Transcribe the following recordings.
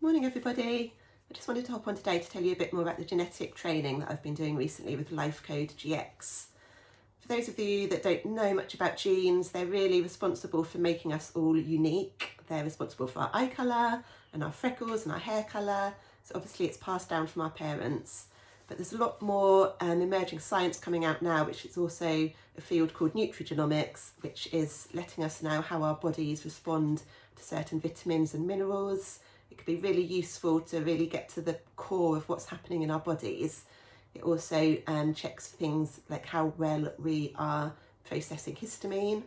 Morning everybody. I just wanted to hop on today to tell you a bit more about the genetic training that I've been doing recently with LifeCode GX. For those of you that don't know much about genes, they're really responsible for making us all unique. They're responsible for our eye colour and our freckles and our hair colour. So obviously it's passed down from our parents. But there's a lot more emerging science coming out now, which is also a field called nutrigenomics, which is letting us know how our bodies respond to certain vitamins and minerals. It could be really useful to really get to the core of what's happening in our bodies. It also checks for things like how well we are processing histamine,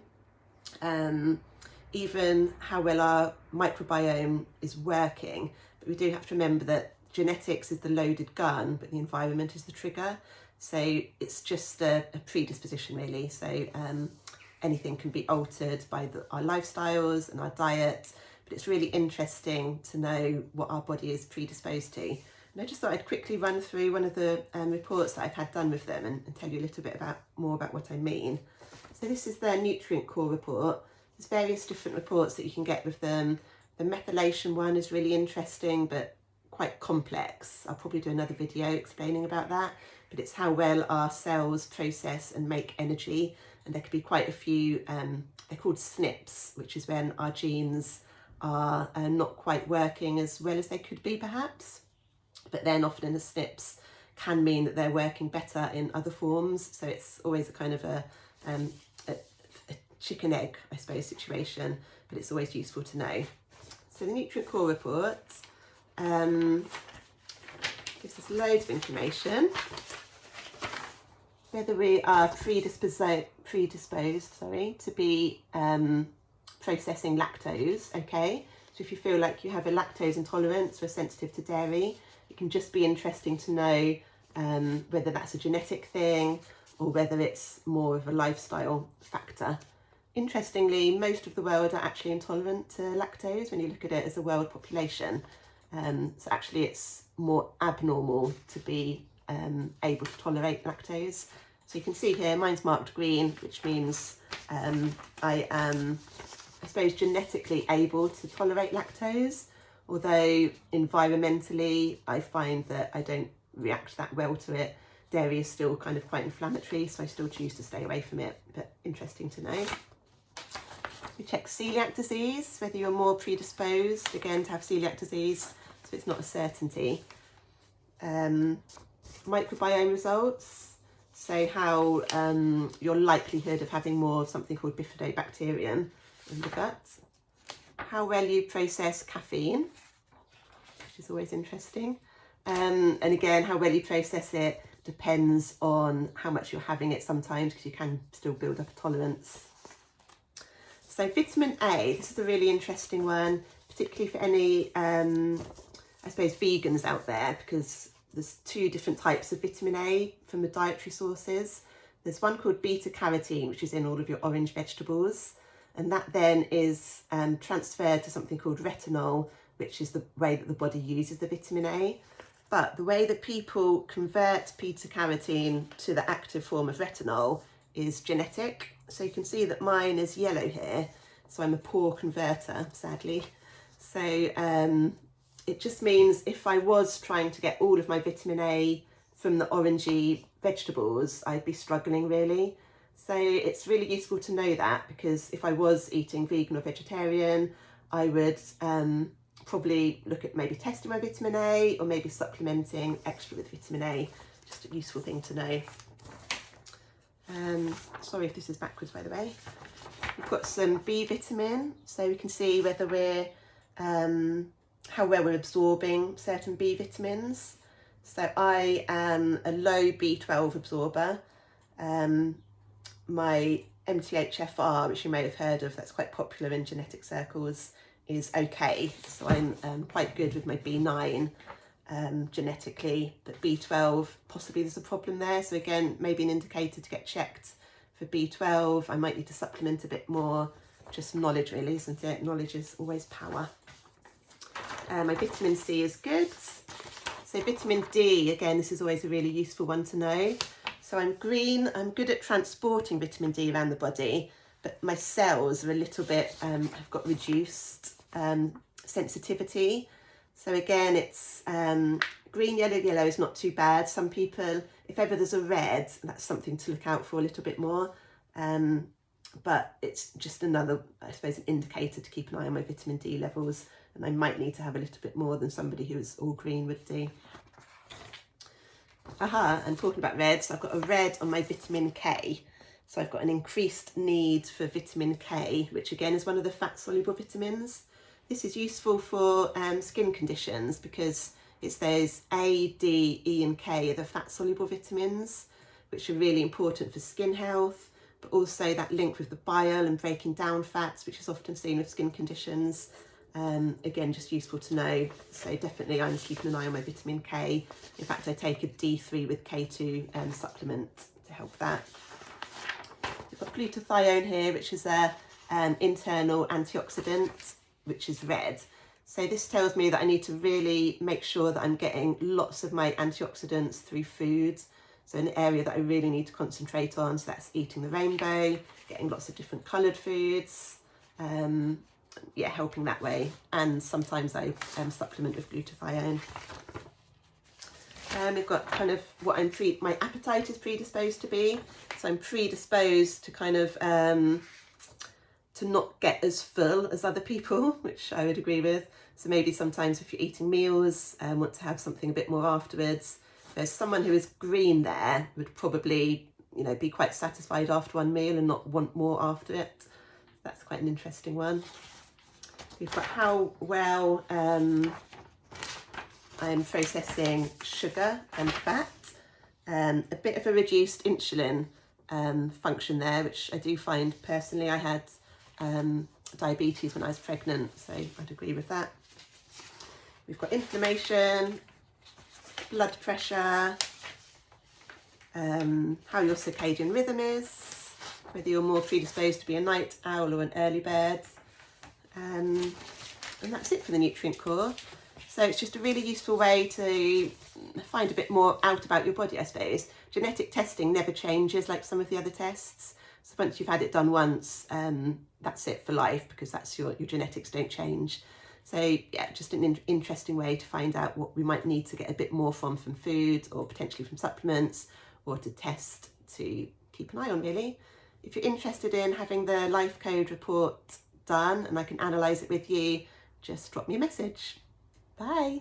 even how well our microbiome is working. But we do have to remember that genetics is the loaded gun, but the environment is the trigger. So it's just a predisposition really. So anything can be altered by our lifestyles and our diet. But it's really interesting to know what our body is predisposed to. And I just thought I'd quickly run through one of the reports that I've had done with them and tell you a little bit more about what I mean. So this is their nutrient core report. There's various different reports that you can get with them. The methylation one is really interesting, but quite complex. I'll probably do another video explaining about that. But it's how well our cells process and make energy. And there could be quite a few, they're called SNPs, which is when our genes are not quite working as well as they could be perhaps, but then often the SNPs can mean that they're working better in other forms. So it's always a kind of a chicken egg, I suppose, situation, but it's always useful to know. So the nutrient core report gives us loads of information. Whether we are predisposed to be processing lactose, okay? So if you feel like you have a lactose intolerance or are sensitive to dairy, it can just be interesting to know whether that's a genetic thing or whether it's more of a lifestyle factor. Interestingly, most of the world are actually intolerant to lactose when you look at it as a world population. So actually it's more abnormal to be able to tolerate lactose. So you can see here, mine's marked green, which means I am, I suppose, genetically able to tolerate lactose, although environmentally I find that I don't react that well to it. Dairy is still kind of quite inflammatory, so I still choose to stay away from it, but interesting to know. We check celiac disease, whether you're more predisposed, again, to have celiac disease, so it's not a certainty. Microbiome results, so how your likelihood of having more of something called bifidobacterium in the gut. How well you process caffeine, which is always interesting. And again, how well you process it depends on how much you're having it sometimes, because you can still build up a tolerance. So vitamin A, this is a really interesting one, particularly for any, I suppose, vegans out there, because there's two different types of vitamin A from the dietary sources. There's one called beta carotene, which is in all of your orange vegetables. And that then is transferred to something called retinol, which is the way that the body uses the vitamin A. But the way that people convert beta carotene to the active form of retinol is genetic. So you can see that mine is yellow here. So I'm a poor converter, sadly. So it just means if I was trying to get all of my vitamin A from the orangey vegetables, I'd be struggling really. So it's really useful to know that, because if I was eating vegan or vegetarian, I would probably look at maybe testing my vitamin A or maybe supplementing extra with vitamin A. Just a useful thing to know. Sorry if this is backwards, by the way. We've got some B vitamin, so we can see whether we're how well we're absorbing certain B vitamins. So I am a low B12 absorber. My MTHFR, which you may have heard of, that's quite popular in genetic circles, is okay. So I'm quite good with my B9 genetically, but B12, possibly there's a problem there. So again, maybe an indicator to get checked for B12. I might need to supplement a bit more. Just knowledge really, isn't it? Knowledge is always power. My vitamin C is good. So vitamin D, again, this is always a really useful one to know. So I'm green, I'm good at transporting vitamin D around the body, but my cells are a little bit, I've got reduced sensitivity. So again, it's green, yellow, yellow is not too bad. Some people, if ever there's a red, that's something to look out for a little bit more. But it's just another, I suppose, an indicator to keep an eye on my vitamin D levels. And I might need to have a little bit more than somebody who's all green would do. And talking about reds, I've got a red on my vitamin K. So I've got an increased need for vitamin K, which again is one of the fat-soluble vitamins. This is useful for skin conditions because it's those A, D, E and K are the fat-soluble vitamins, which are really important for skin health, but also that link with the bile and breaking down fats, which is often seen with skin conditions. Again, just useful to know. So definitely I'm keeping an eye on my vitamin K. In fact, I take a D3 with K2 supplement to help that. We've got glutathione here, which is a internal antioxidant, which is red. So this tells me that I need to really make sure that I'm getting lots of my antioxidants through food. So an area that I really need to concentrate on, so that's eating the rainbow, getting lots of different coloured foods, yeah, helping that way. And sometimes I supplement with glutathione. We've got kind of what my appetite is predisposed to be. So I'm predisposed to kind of to not get as full as other people, which I would agree with. So maybe sometimes if you're eating meals and want to have something a bit more afterwards, there's someone who is green there would probably, you know, be quite satisfied after one meal and not want more after it. That's quite an interesting one. We've got how well I'm processing sugar and fat, a bit of a reduced insulin function there, which I do find personally. I had diabetes when I was pregnant, so I'd agree with that. We've got inflammation, blood pressure, how your circadian rhythm is, whether you're more predisposed to be a night owl or an early bird. And that's it for the nutrient core. So it's just a really useful way to find a bit more out about your body, I suppose. Genetic testing never changes like some of the other tests. So once you've had it done once, that's it for life, because that's your genetics don't change. So yeah, just an interesting way to find out what we might need to get a bit more from food, or potentially from supplements, or to test to keep an eye on, really. If you're interested in having the Life Code report done and I can analyse it with you, just drop me a message. Bye.